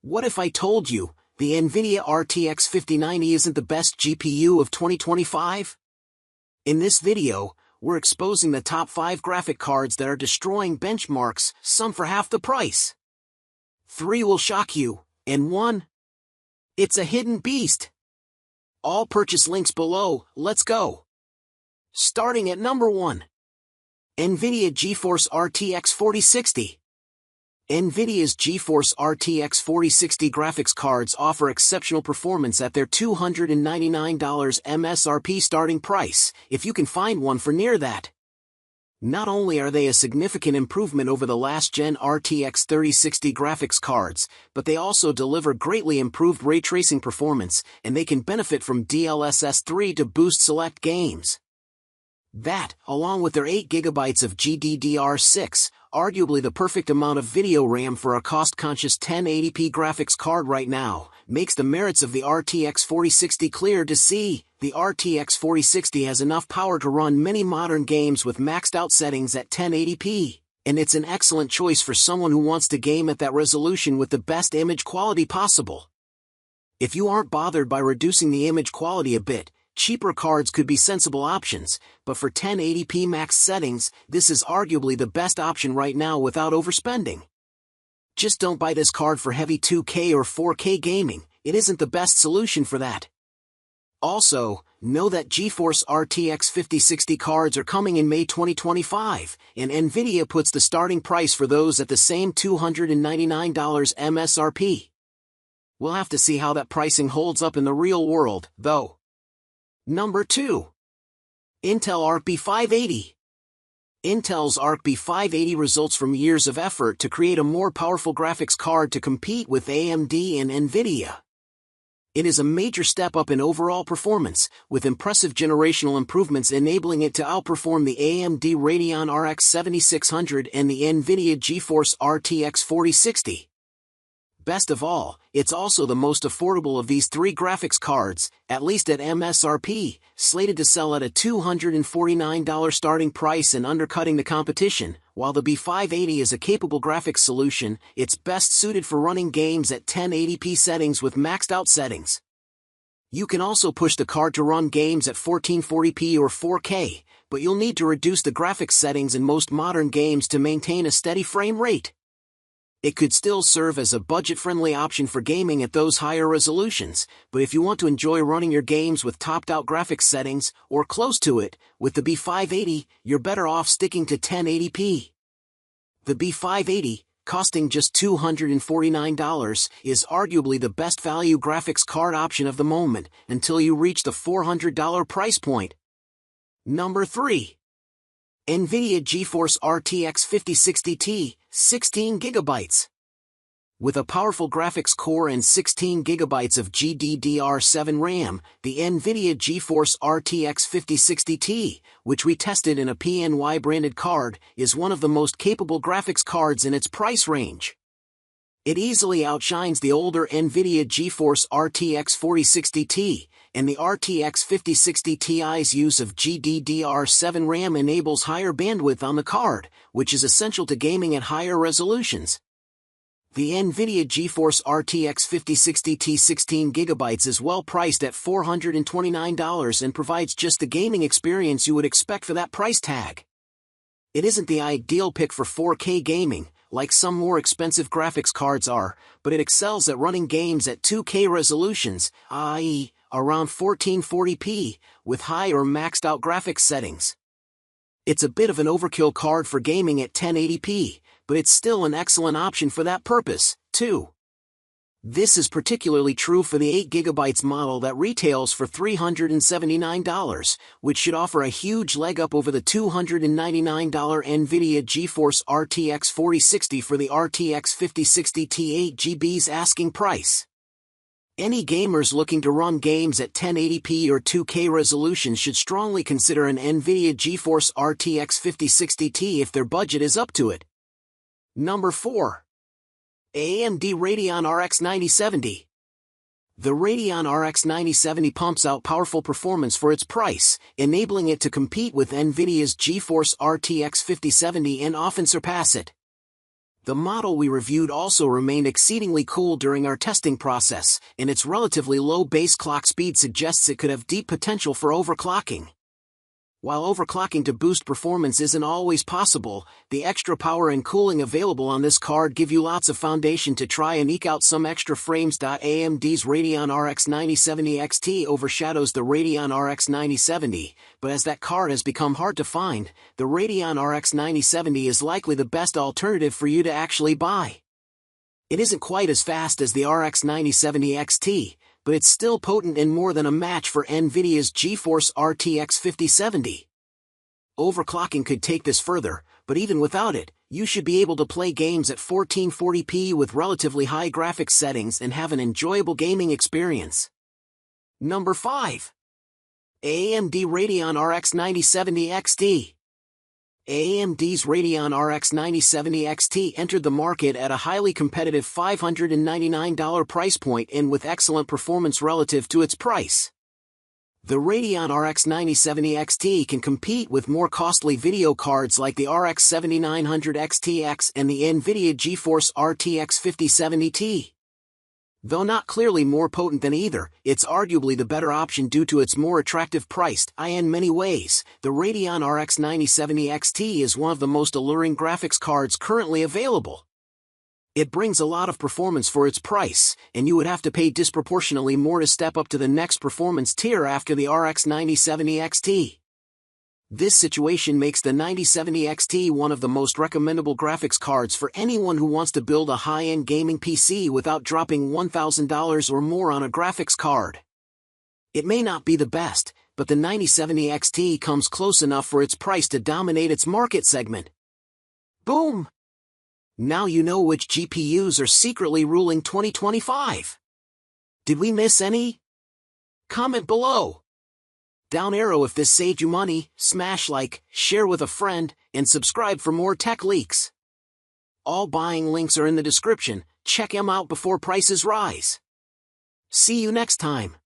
What if I told you, the Nvidia RTX 5090 isn't the best GPU of 2025? In this video, we're exposing the top 5 graphic cards that are destroying benchmarks, some for half the price. 3 will shock you, and 1? It's a hidden beast. All purchase links below, let's go. Starting at number 1. Nvidia GeForce RTX 4060. Nvidia's GeForce RTX 4060 graphics cards offer exceptional performance at their $299 MSRP starting price, if you can find one for near that. Not only are they a significant improvement over the last-gen RTX 3060 graphics cards, but they also deliver greatly improved ray tracing performance, and they can benefit from DLSS 3 to boost select games. That, along with their 8GB of GDDR6, arguably the perfect amount of video RAM for a cost-conscious 1080p graphics card right now, makes the merits of the RTX 4060 clear to see. The RTX 4060 has enough power to run many modern games with maxed-out settings at 1080p, and it's an excellent choice for someone who wants to game at that resolution with the best image quality possible. If you aren't bothered by reducing the image quality a bit, cheaper cards could be sensible options, but for 1080p max settings, this is arguably the best option right now without overspending. Just don't buy this card for heavy 2K or 4K gaming, it isn't the best solution for that. Also, know that GeForce RTX 5060 cards are coming in May 2025, and Nvidia puts the starting price for those at the same $299 MSRP. We'll have to see how that pricing holds up in the real world, though. Number 2. Intel Arc B580. Intel's Arc B580 results from years of effort to create a more powerful graphics card to compete with AMD and Nvidia. It is a major step up in overall performance, with impressive generational improvements enabling it to outperform the AMD Radeon RX 7600 and the Nvidia GeForce RTX 4060. Best of all, it's also the most affordable of these 3 graphics cards, at least at MSRP, slated to sell at a $249 starting price and undercutting the competition. While the B580 is a capable graphics solution, it's best suited for running games at 1080p settings with maxed-out settings. You can also push the card to run games at 1440p or 4K, but you'll need to reduce the graphics settings in most modern games to maintain a steady frame rate. It could still serve as a budget-friendly option for gaming at those higher resolutions, but if you want to enjoy running your games with topped-out graphics settings, or close to it, with the B580, you're better off sticking to 1080p. The B580, costing just $249, is arguably the best value graphics card option of the moment, until you reach the $400 price point. Number 3. Nvidia GeForce RTX 5060 Ti, 16GB. With a powerful graphics core and 16GB of GDDR7 RAM, the Nvidia GeForce RTX 5060 Ti, which we tested in a PNY-branded card, is one of the most capable graphics cards in its price range. It easily outshines the older Nvidia GeForce RTX 4060 Ti, and the RTX 5060 Ti's use of GDDR7 RAM enables higher bandwidth on the card, which is essential to gaming at higher resolutions. The Nvidia GeForce RTX 5060 Ti 16GB is well priced at $429 and provides just the gaming experience you would expect for that price tag. It isn't the ideal pick for 4K gaming, like some more expensive graphics cards are, but it excels at running games at 2K resolutions, i.e., around 1440p, with high or maxed out graphics settings. It's a bit of an overkill card for gaming at 1080p, but it's still an excellent option for that purpose, too. This is particularly true for the 8GB model that retails for $379, which should offer a huge leg up over the $299 Nvidia GeForce RTX 4060 for the RTX 5060 Ti 8GB's asking price. Any gamers looking to run games at 1080p or 2K resolution should strongly consider an Nvidia GeForce RTX 5060 Ti if their budget is up to it. Number 4. AMD Radeon RX 9070. The Radeon RX 9070 pumps out powerful performance for its price, enabling it to compete with Nvidia's GeForce RTX 5070 and often surpass it. The model we reviewed also remained exceedingly cool during our testing process, and its relatively low base clock speed suggests it could have deep potential for overclocking. While overclocking to boost performance isn't always possible, the extra power and cooling available on this card give you lots of foundation to try and eke out some extra frames. AMD's Radeon RX 9070 XT overshadows the Radeon RX 9070, but as that card has become hard to find, the Radeon RX 9070 is likely the best alternative for you to actually buy. It isn't quite as fast as the RX 9070 XT, but it's still potent and more than a match for Nvidia's GeForce RTX 5070. Overclocking could take this further, but even without it, you should be able to play games at 1440p with relatively high graphics settings and have an enjoyable gaming experience. Number 5. AMD Radeon RX 9070 XT. AMD's Radeon RX 9070 XT entered the market at a highly competitive $599 price point and with excellent performance relative to its price. The Radeon RX 9070 XT can compete with more costly video cards like the RX 7900 XTX and the Nvidia GeForce RTX 5070 Ti. Though not clearly more potent than either, it's arguably the better option due to its more attractive price. In many ways, the Radeon RX 9070 XT is one of the most alluring graphics cards currently available. It brings a lot of performance for its price, and you would have to pay disproportionately more to step up to the next performance tier after the RX 9070 XT. This situation makes the 9070 XT one of the most recommendable graphics cards for anyone who wants to build a high-end gaming PC without dropping $1,000 or more on a graphics card. It may not be the best, but the 9070 XT comes close enough for its price to dominate its market segment. Boom! Now you know which GPUs are secretly ruling 2025. Did we miss any? Comment below. Down arrow if this saved you money, smash like, share with a friend, and subscribe for more tech leaks. All buying links are in the description, check them out before prices rise. See you next time.